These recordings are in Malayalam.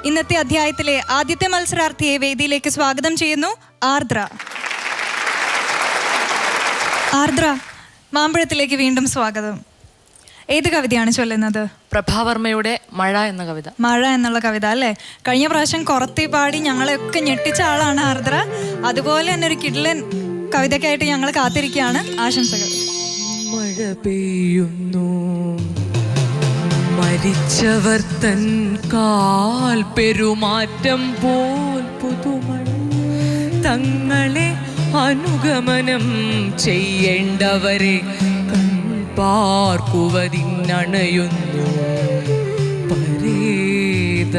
ഇന്നത്തെ അധ്യായത്തിലെ ആദ്യത്തെ മത്സരാർത്ഥിയെ വേദിയിലേക്ക് സ്വാഗതം ചെയ്യുന്നു. ആർദ്ര. ആർദ്ര, മാമ്പഴത്തിലേക്ക് വീണ്ടും സ്വാഗതം. ഏത് കവിതയാണ് ചൊല്ലുന്നത്? പ്രഭാവർമ്മയുടെ മഴ എന്ന കവിത. മഴ എന്നുള്ള കവിത അല്ലേ? കഴിഞ്ഞ പ്രാവശ്യം കുറത്തി പാടി ഞങ്ങളെയൊക്കെ ഞെട്ടിച്ച ആളാണ് ആർദ്ര. അതുപോലെ തന്നെ ഒരു കിഡ്ലൻ കവിതയ്ക്കായിട്ട് ഞങ്ങൾ കാത്തിരിക്കുകയാണ്. ആശംസകൾ. മഴ പെയ്യുന്നു, മരിച്ചവർ തൻ കാൽ പെരുമാറ്റം പോൽ പുതുമഴ തങ്ങളെ അനുഗമനം ചെയ്യേണ്ടവരെ പാർക്കുവതിനണയുന്നു പരേത.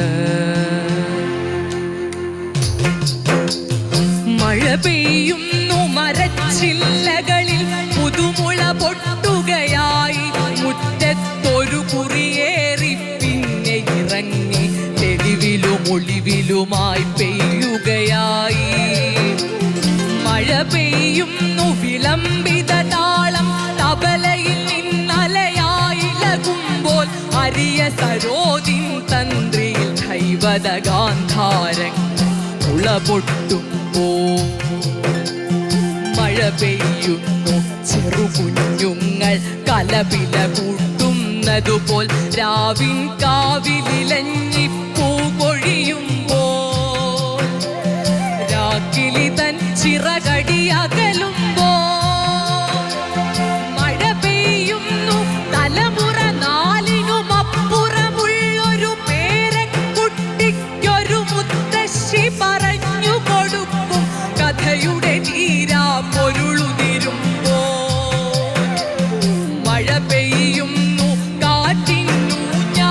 മഴ പെയ്യുന്നു, മരച്ചില്ലകളിൽ പുതുമുള പൊട്ടുകയായി. മുറ്റത്തൊരു കുറിയേറി പിന്നെ ഇറങ്ങി തെളിവിലും ഒളിവിലുമായി പെയ്യുകയായി. മഴ പെയ്യുന്നു, വിളംബിത താളം തബലയിൽ നിന്നലയായിളകുമ്പോൾ അരിയ സരോദിൻ തന്ത്രിയിൽ ദൈവത ഗാന്ധാരങ്ങൾ ഉളപൊട്ടുമ്പോൾ. മഴ പെയ്യുന്നു, ചെറുകുഞ്ഞുങ്ങൾ കലപില കൂട്ടുന്നതുപോൽ രാവിൻ കാവിലിലഞ്ഞിപ്പൂ കൊഴിയുമ്പോൾ. രാക്കിളി തൻ ചിറകടിയകലുമ്പോൾ. മഴ പെയ്യുന്നു, തലമുറ നാലിനുമപ്പുറമുള്ളൊരു പേരക്കുട്ടിക്കൊരു മുത്തശ്ശി പറഞ്ഞു കൊടുക്കും കഥയുടെ തീരാ പൊരുളുതിരുമ്പോൾ. മഴ പെയ്യുന്നു, കാറ്റിനൂഞ്ഞാലാടി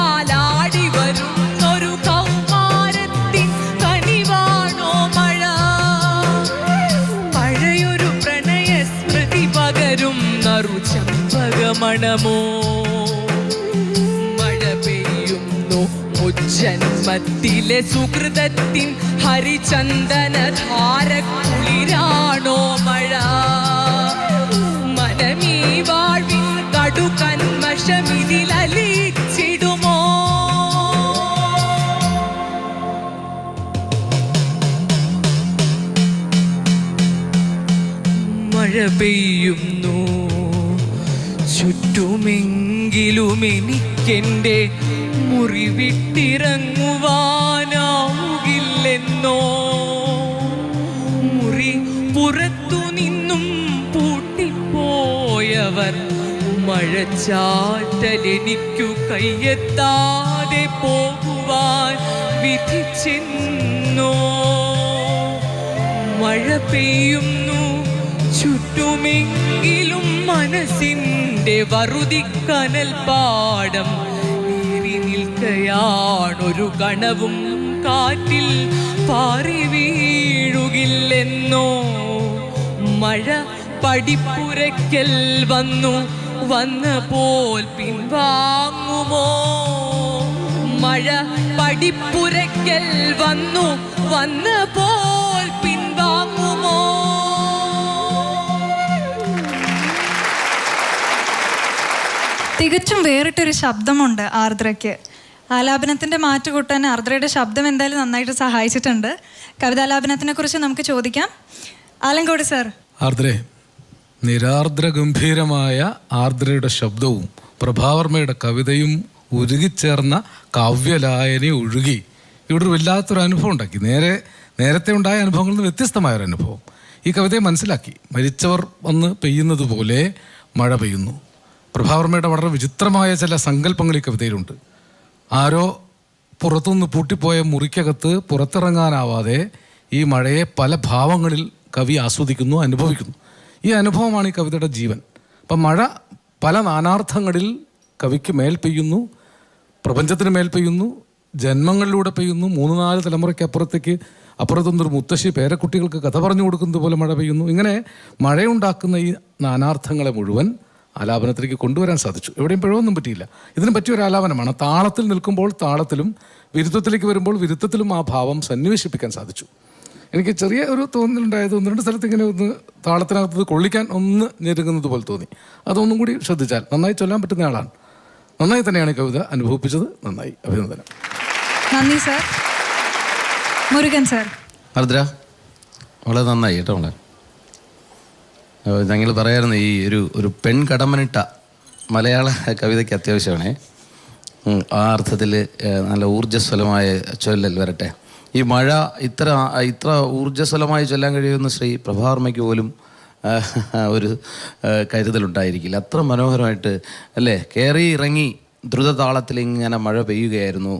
വരുന്നൊരു കൗമാരത്തിൻ കനിവാണോ മഴ? പഴയൊരു പ്രണയ സ്മൃതി പകരും നറുചമ്പകമണമോ? മഴ പെയ്യുന്നു, മുജ്ജന്മത്തിലെ സുഹൃതത്തിൻ ഹരിചന്ദനധാര കുളിരാണോ മഴ? മനമീ വാഴ്വിൻ കടുകന്മഷമിതിലലിച്ചിടുമോ? മഴ പെയ്യുന്നു, ചുറ്റുമെങ്കിലും എനിക്കെൻ്റെ മുറി വിട്ടിറങ്ങുവാനാവുകില്ലെന്നോ? മുറി പുറത്തു നിന്നും പൂട്ടിപ്പോയവർ മഴച്ചാറ്റലെനിക്കു കയ്യെത്താതെ പോകുവാൻ വിധിച്ചെന്നോ? മഴ പെയ്യുന്നു, ചുറ്റുമെങ്കിലും മനസ്സിൻ്റെ വറുതിക്കനൽ പാടം നീറി നിൽക്കയാണൊരു കണവും കാറ്റിൽ പാറി വീഴുകില്ലെന്നോ? മഴ പടിപ്പുരയ്ക്കൽ വന്നു, വന്ന പോൽ പിൻവാങ്ങുമോ? മഴ പടിപ്പുരയ്ക്കൽ വന്നു, വന്ന പോൽ പിൻവാങ്ങുമോ? തികച്ചും വേറിട്ടൊരു ശബ്ദമുണ്ട് ആർദ്രയ്ക്ക്. ആലാപനത്തിൻ്റെ മാറ്റ് കൂട്ടാൻ ആർദ്രയുടെ ശബ്ദം എന്തായാലും നന്നായിട്ട് സഹായിച്ചിട്ടുണ്ട്. കവിതാലാപനത്തിനെ കുറിച്ച് നമുക്ക് ചോദിക്കാം. ആലങ്കോട് സാർ. ആർദ്രേ, നിരാർദ്ര ഗംഭീരമായ ആർദ്രയുടെ ശബ്ദവും പ്രഭാവർമ്മയുടെ കവിതയും ഉരുകിച്ചേർന്ന കാവ്യലായനി ഒഴുകി ഇവിടെ ഒരു വല്ലാത്തൊരു അനുഭവം ഉണ്ടാക്കി. നേരത്തെ ഉണ്ടായ അനുഭവങ്ങളിൽ നിന്ന് വ്യത്യസ്തമായൊരു അനുഭവം. ഈ കവിതയെ മനസ്സിലാക്കി. മരിച്ചവർ വന്ന് പെയ്യുന്നത് പോലെ മഴ പെയ്യുന്നു. പ്രഭാവർമ്മയുടെ വളരെ വിചിത്രമായ ചില സങ്കല്പങ്ങൾ ഈ കവിതയിലുണ്ട്. ആരോ പുറത്തുനിന്ന് പൂട്ടിപ്പോയ മുറിക്കകത്ത് പുറത്തിറങ്ങാനാവാതെ ഈ മഴയെ പല ഭാവങ്ങളിൽ കവി ആസ്വദിക്കുന്നു, അനുഭവിക്കുന്നു. ഈ അനുഭവമാണ് ഈ കവിതയുടെ ജീവൻ. അപ്പം മഴ പല നാനാർത്ഥങ്ങളിൽ കവിക്ക് മേൽ പെയ്യുന്നു, പ്രപഞ്ചത്തിന് മേൽ പെയ്യുന്നു, ജന്മങ്ങളിലൂടെ പെയ്യുന്നു. 3-4 തലമുറയ്ക്ക് അപ്പുറത്തുനിന്നൊരു മുത്തശ്ശി പേരക്കുട്ടികൾക്ക് കഥ പറഞ്ഞു കൊടുക്കുന്നത് പോലെ മഴ പെയ്യുന്നു. ഇങ്ങനെ മഴയുണ്ടാക്കുന്ന ഈ നാനാർത്ഥങ്ങളെ മുഴുവൻ ആലാപനത്തിലേക്ക് കൊണ്ടുവരാൻ സാധിച്ചു. എവിടെയും പിഴവൊന്നും പറ്റിയില്ല. ഇതിന് പറ്റിയൊരു ആലാപനമാണ്. താളത്തിൽ നിൽക്കുമ്പോൾ താളത്തിലും, വിരുദ്ധത്തിലേക്ക് വരുമ്പോൾ വിരുദ്ധത്തിലും ആ ഭാവം സന്നിവേശിപ്പിക്കാൻ സാധിച്ചു. എനിക്ക് ചെറിയ ഒരു തോന്നലുണ്ടായത്, 1-2 സ്ഥലത്ത് ഇങ്ങനെ ഒന്ന് താളത്തിനകത്ത് കൊള്ളിക്കാൻ ഒന്ന് ഞെരുങ്ങുന്നത് പോലെ തോന്നി. അതൊന്നും കൂടി ശ്രദ്ധിച്ചാൽ നന്നായി ചൊല്ലാൻ പറ്റുന്ന ആളാണ്. നന്നായി തന്നെയാണ് കവിത അനുഭവിപ്പിച്ചത്. നന്നായി, അഭിനന്ദനം. നന്ദി സാർ. മുരുകൻ സർ. ആർദ്ര വളരെ നന്നായി കേട്ടോ മോളെ. ഞങ്ങൾ പറയായിരുന്നു ഈ ഒരു പെൺകടമനിട്ട മലയാള കവിതയ്ക്ക് അത്യാവശ്യമാണേ. ആ അർത്ഥത്തിൽ നല്ല ഊർജ്ജസ്വലമായ ചൊല്ലൽ വരട്ടെ. ഈ മഴ ഇത്ര ഊർജ്ജസ്വലമായി ചൊല്ലാൻ കഴിയുന്ന ശ്രീ പ്രഭാവർമ്മയ്ക്ക് പോലും ഒരു കരുതലുണ്ടായിരിക്കില്ല. അത്ര മനോഹരമായിട്ട് അല്ലേ, കയറി ഇറങ്ങി ദ്രുതതാളത്തിൽ ഇങ്ങനെ മഴ പെയ്യുകയായിരുന്നു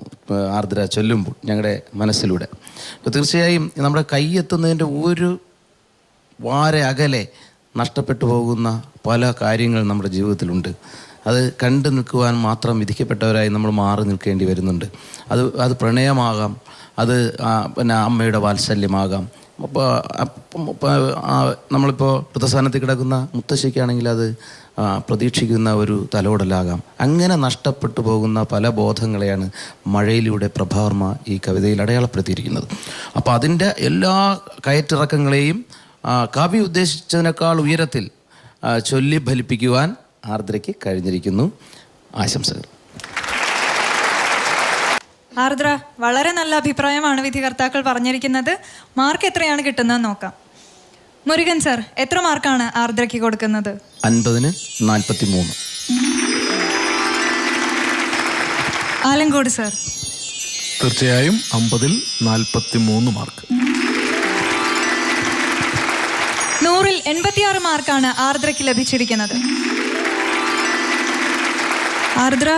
ആർദ്ര ചൊല്ലുമ്പോൾ ഞങ്ങളുടെ മനസ്സിലൂടെ. അപ്പോൾ തീർച്ചയായും നമ്മുടെ കൈയെത്തുന്നതിൻ്റെ ഒരു വാര അകലെ നഷ്ടപ്പെട്ടു പോകുന്ന പല കാര്യങ്ങൾ നമ്മുടെ ജീവിതത്തിലുണ്ട്. അത് കണ്ടു നിൽക്കുവാൻ മാത്രം വിധിക്കപ്പെട്ടവരായി നമ്മൾ മാറി നിൽക്കേണ്ടി വരുന്നുണ്ട്. അത് പ്രണയമാകാം, അത് പിന്നെ അമ്മയുടെ വാത്സല്യമാകാം. അപ്പോൾ നമ്മളിപ്പോൾ വൃദ്ധസ്ഥാനത്തിൽ കിടക്കുന്ന മുത്തശ്ശിക്കാണെങ്കിൽ അത് പ്രതീക്ഷിക്കുന്ന ഒരു തലോടലാകാം. അങ്ങനെ നഷ്ടപ്പെട്ടു പോകുന്ന പല ബോധങ്ങളെയാണ് മഴയിലൂടെ പ്രഭാവർമ്മ ഈ കവിതയിൽ അടയാളപ്പെടുത്തിയിരിക്കുന്നത്. അപ്പോൾ അതിൻ്റെ എല്ലാ കയറ്റിറക്കങ്ങളെയും കവി ഉദ്ദേശിച്ചതിനേക്കാൾ ഉയരത്തിൽ ചൊല്ലി ഫലിപ്പിക്കുവാൻ ആർദ്രയ്ക്ക് കഴിഞ്ഞിരിക്കുന്നു. ആശംസകൾ. ആർദ്ര, വളരെ നല്ല അഭിപ്രായമാണ് വിധികർത്താക്കൾ പറഞ്ഞിരിക്കുന്നത്. മാർക്ക് എത്രയാണ് കിട്ടുന്നത് നോക്കാം. മുരുകൻ സർ, എത്ര മാർക്കാണ് ആർദ്രയ്ക്ക് കൊടുക്കുന്നത്? 50-ന് 43. ആലങ്കോട് സർ. തീർച്ചയായും 50-ൽ 43 മാർക്ക്. 100-ൽ 86 മാർക്കാണ് ആർദ്രയ്ക്ക് ലഭിച്ചിരിക്കുന്നത്. ആർദ്ര,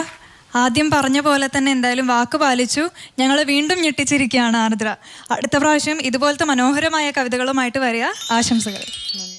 ആദ്യം പറഞ്ഞ പോലെ തന്നെ എന്തായാലും വാക്ക് പാലിച്ചു. ഞങ്ങൾ വീണ്ടും ഞെട്ടിച്ചിരിക്കുകയാണ് ആർദ്ര. അടുത്ത പ്രാവശ്യം ഇതുപോലത്തെ മനോഹരമായ കവിതകളുമായിട്ട് വരിക. ആശംസകൾ.